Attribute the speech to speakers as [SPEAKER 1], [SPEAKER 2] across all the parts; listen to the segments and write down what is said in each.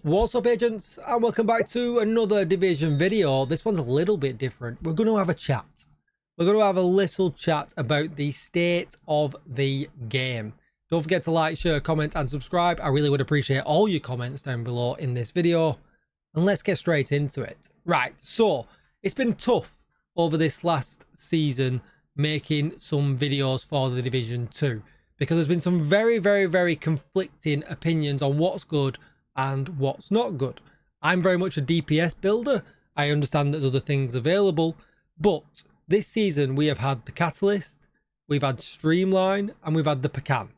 [SPEAKER 1] What's up, agents, and welcome back to another Division video. This one's a little bit different. We're going to have a chat. We're going to have a little chat about the state of the game. Don't forget to like, share, comment, and subscribe. I really would appreciate all your comments down below in this video. And let's get straight into it. Right, so it's been tough over this last season making some videos for the Division 2 because there's been some very conflicting opinions on what's good and what's not good. I'm very much a DPS builder. I understand there's other things available, but this season we have had the Catalyst, we've had Streamline, and we've had the Pecan.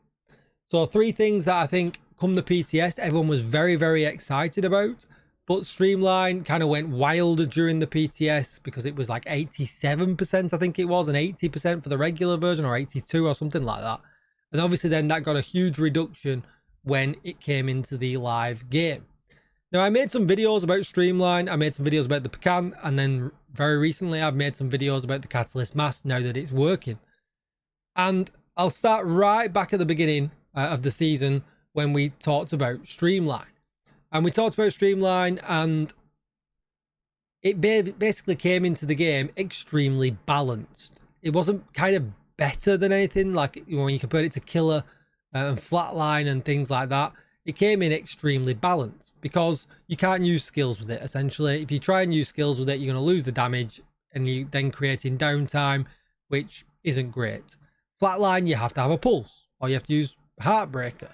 [SPEAKER 1] So three things that I think come the PTS everyone was very excited about, but Streamline kind of went wild during the PTS because it was like 87% I think it was, and 80% for the regular version, or 82 or something like that. And obviously then that got a huge reduction when it came into the live game. Now, I made some videos about Streamline, I made some videos about the Pecan, and then very recently I've made some videos about the Catalyst Mask now that it's working. And I'll start right back at the beginning of the season when we talked about Streamline. And we talked about Streamline, and it basically came into the game extremely balanced. It wasn't kind of better than anything, like when you compare it to Killer and Flatline and things like that. It came in extremely balanced because you can't use skills with it. Essentially, if you try and use skills with it, you're going to lose the damage, and you then creating downtime, which isn't great. Flatline, you have to have a pulse, or you have to use Heartbreaker.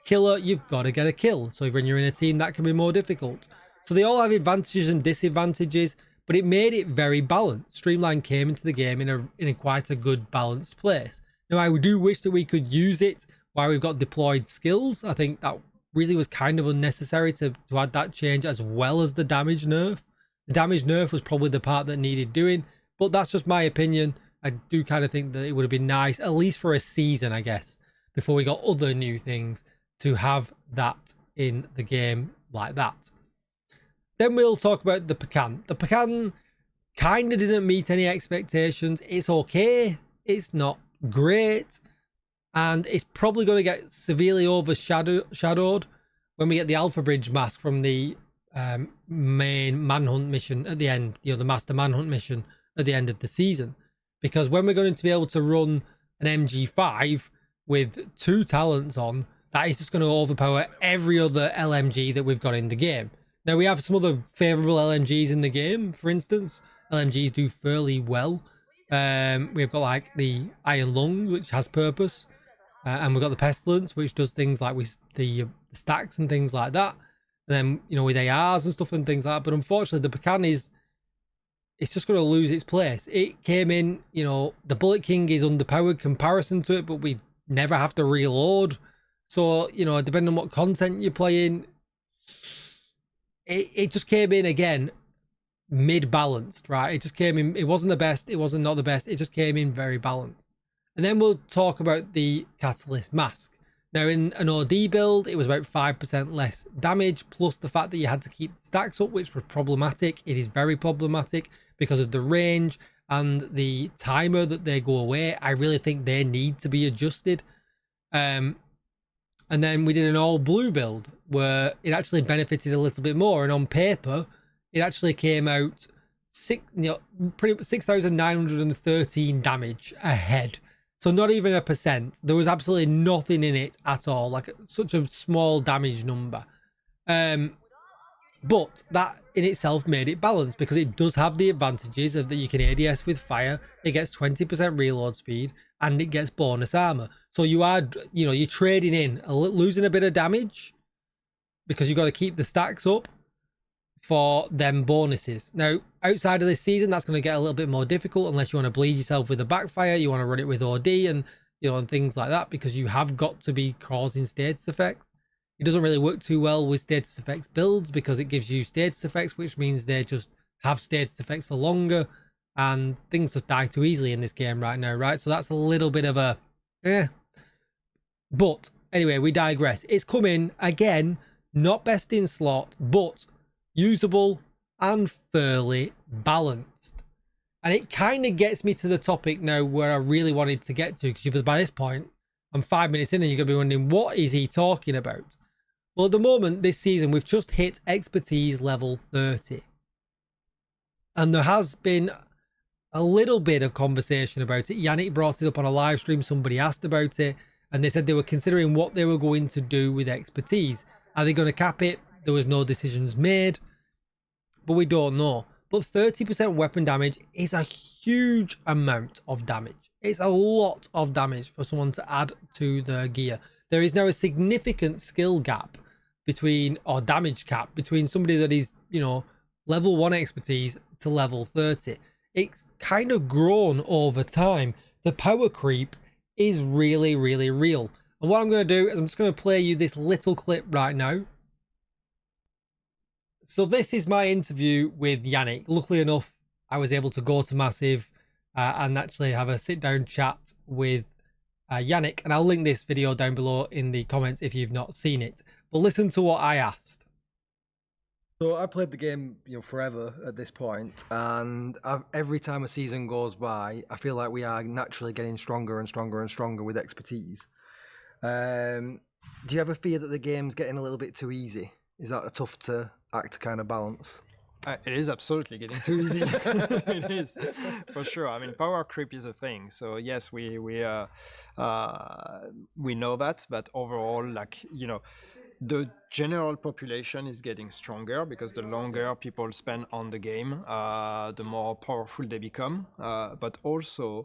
[SPEAKER 1] Killer, you've got to get a kill, so when you're in a team that can be more difficult. So they all have advantages and disadvantages, but it made it very balanced. Streamline came into the game in a quite a good balanced place. Now, I do wish that we could use it while we've got deployed skills. I think that really was kind of unnecessary to add that change, as well as the damage nerf. The damage nerf was probably the part that needed doing, but that's just my opinion. I do kind of think that it would have been nice, at least for a season, I guess, before we got other new things, to have that in the game like that. Then we'll talk about the Pecan. The Pecan kind of didn't meet any expectations. It's okay. It's not great. And it's probably going to get severely overshadowed when we get the Alpha Bridge mask from the main Manhunt mission at the end, the Master Manhunt mission at the end of the season. Because when we're going to be able to run an MG5 with 2 talents on, that is just going to overpower every other LMG that we've got in the game. Now, we have some other favourable LMGs in the game. For instance, LMGs do fairly well. We've got like the Iron Lung, which has purpose. And we've got the Pestilence, which does things like with the stacks and things like that. And then, with ARs and stuff and things like that. But unfortunately, the Pecan it's just going to lose its place. It came in, the Bullet King is underpowered comparison to it, but we never have to reload. So, depending on what content you're playing, it just came in, again, mid-balanced, right? It just came in, it wasn't the best, it wasn't not the best, it just came in very balanced. And then we'll talk about the Catalyst Mask. Now, in an OD build, it was about 5% less damage, plus the fact that you had to keep stacks up, which was problematic. It is very problematic because of the range and the timer that they go away. I really think they need to be adjusted. And then we did an all blue build where it actually benefited a little bit more. And on paper, it actually came out 6,913 damage ahead. So not even a percent. There was absolutely nothing in it at all. Like such a small damage number. But that in itself made it balanced because it does have the advantages of that you can ADS with fire. It gets 20% reload speed and it gets bonus armor. So you are, you're trading in, losing a bit of damage because you've got to keep the stacks up for them bonuses. Now, outside of this season, that's going to get a little bit more difficult unless you want to bleed yourself with a backfire, you want to run it with OD and, and things like that, because you have got to be causing status effects. It doesn't really work too well with status effects builds because it gives you status effects, which means they just have status effects for longer and things just die too easily in this game right now, right? So that's a little bit of a, But anyway, we digress. It's come in, again, not best in slot, but usable and fairly balanced. And it kind of gets me to the topic now where I really wanted to get to, because by this point I'm 5 minutes in and you're gonna be wondering, what is he talking about? Well, at the moment, this season, we've just hit expertise level 30. And there has been a little bit of conversation about it. Yannick brought it up on a live stream. Somebody asked about it, and they said they were considering what they were going to do with expertise. Are they going to cap it? There was no decisions made, but we don't know. But 30% weapon damage is a huge amount of damage. It's a lot of damage for someone to add to their gear. There is now a significant skill gap between, or damage cap, between somebody that is, you know, level 1 expertise to level 30. It's kind of grown over time. The power creep is really, really real. And what I'm going to do is I'm just going to play you this little clip right now. So this is my interview with Yannick. Luckily enough, I was able to go to Massive and actually have a sit-down chat with Yannick. And I'll link this video down below in the comments if you've not seen it. But listen to what I asked.
[SPEAKER 2] So I played the game, forever at this point, and every time a season goes by, I feel like we are naturally getting stronger and stronger and stronger with expertise. Do you ever fear that the game's getting a little bit too easy? Is that a tough to act to kind of balance?
[SPEAKER 3] It is absolutely getting too easy. It is, for sure. I mean, power creep is a thing. So yes, we know that, but overall, the general population is getting stronger because the longer people spend on the game, the more powerful they become. But also,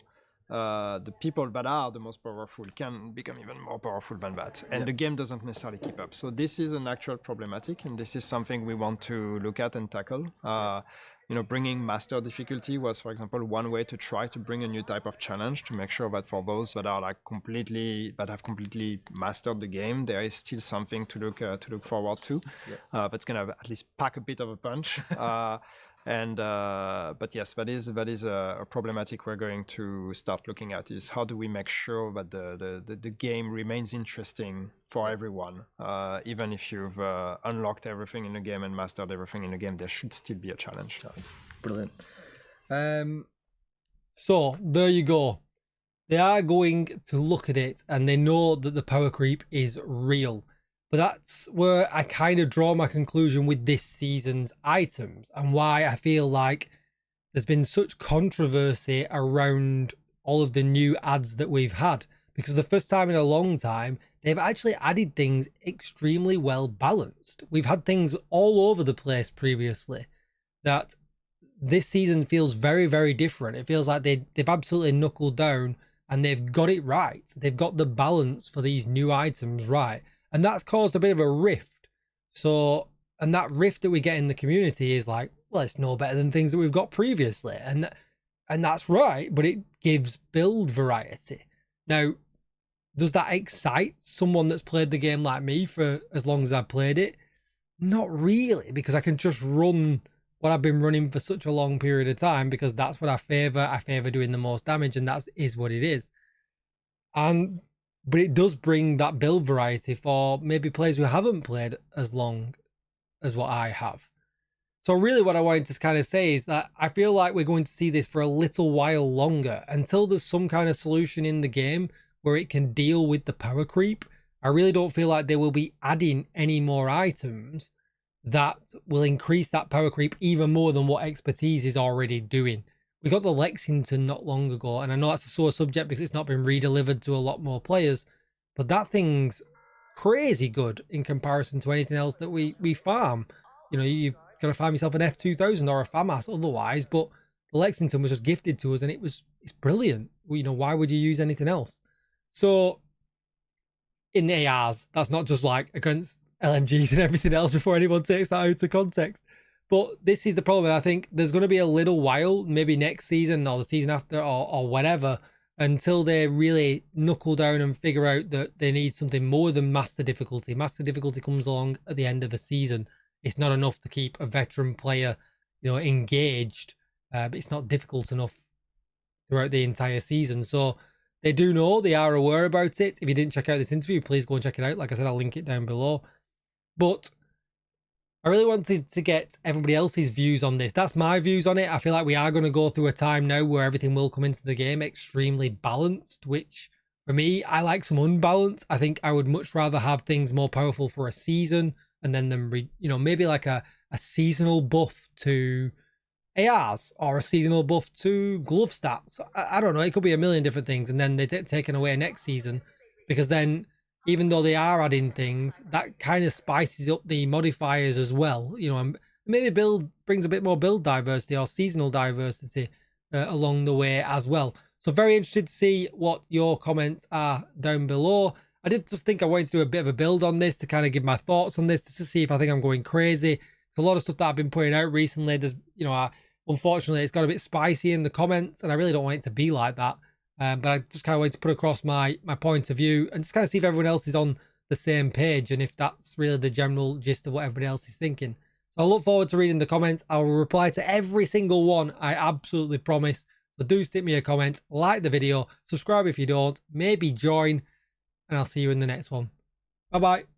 [SPEAKER 3] the people that are the most powerful can become even more powerful than that. And the game doesn't necessarily keep up. So this is an actual problematic, and this is something we want to look at and tackle. Bringing master difficulty was, for example, one way to try to bring a new type of challenge to make sure that for those that are have completely mastered the game, there is still something to look forward to. That's gonna at least pack a bit of a punch. But yes, that is a problematic we're going to start looking at, is how do we make sure that the game remains interesting for everyone. Even if you've unlocked everything in the game and mastered everything in the game, there should still be a challenge.
[SPEAKER 2] Brilliant.
[SPEAKER 1] So there you go. They are going to look at it and they know that the power creep is real. But that's where I kind of draw my conclusion with this season's items and why I feel like there's been such controversy around all of the new adds that we've had. Because the first time in a long time, they've actually added things extremely well balanced. We've had things all over the place previously that this season feels very, very different. It feels like they've absolutely knuckled down and they've got it right. They've got the balance for these new items right. And that's caused a bit of a rift. So, and that rift that we get in the community is like, well, it's no better than things that we've got previously. And that's right, but it gives build variety. Now, does that excite someone that's played the game like me for as long as I've played it? Not really, because I can just run what I've been running for such a long period of time, because that's what I favor. I favor doing the most damage, and that is what it is. But it does bring that build variety for maybe players who haven't played as long as what I have. So really what I wanted to kind of say is that I feel like we're going to see this for a little while longer until there's some kind of solution in the game where it can deal with the power creep. I really don't feel like they will be adding any more items that will increase that power creep even more than what expertise is already doing. We got the Lexington not long ago, and I know that's a sore subject because it's not been redelivered to a lot more players, but that thing's crazy good in comparison to anything else that we farm. You've got to find yourself an F2000 or a FAMAS otherwise, but the Lexington was just gifted to us and it's brilliant. Why would you use anything else? So in ARs, that's not just like against LMGs and everything else before anyone takes that out of context. But this is the problem. I think there's going to be a little while, maybe next season or the season after or whatever, until they really knuckle down and figure out that they need something more than master difficulty. Master difficulty comes along at the end of the season. It's not enough to keep a veteran player, engaged, but it's not difficult enough throughout the entire season. So they do know, they are aware about it. If you didn't check out this interview, please go and check it out. Like I said, I'll link it down below. But I really wanted to get everybody else's views on this. That's my views on it. I feel like we are going to go through a time now where everything will come into the game extremely balanced, which For me, I like some unbalance. I think I would much rather have things more powerful for a season and then them, maybe like a seasonal buff to ARs or a seasonal buff to glove stats. I don't know. It could be a million different things, and then they get taken away next season, because then even though they are adding things, that kind of spices up the modifiers as well. And maybe brings a bit more build diversity or seasonal diversity along the way as well. So very interested to see what your comments are down below. I did just think I wanted to do a bit of a build on this to kind of give my thoughts on this, just to see if I think I'm going crazy. There's a lot of stuff that I've been putting out recently. There's, unfortunately, it's got a bit spicy in the comments, and I really don't want it to be like that. But I just kind of wanted to put across my point of view and just kind of see if everyone else is on the same page and if that's really the general gist of what everybody else is thinking. So I look forward to reading the comments. I will reply to every single one, I absolutely promise. So do stick me a comment, like the video, subscribe if you don't, maybe join, and I'll see you in the next one. Bye-bye.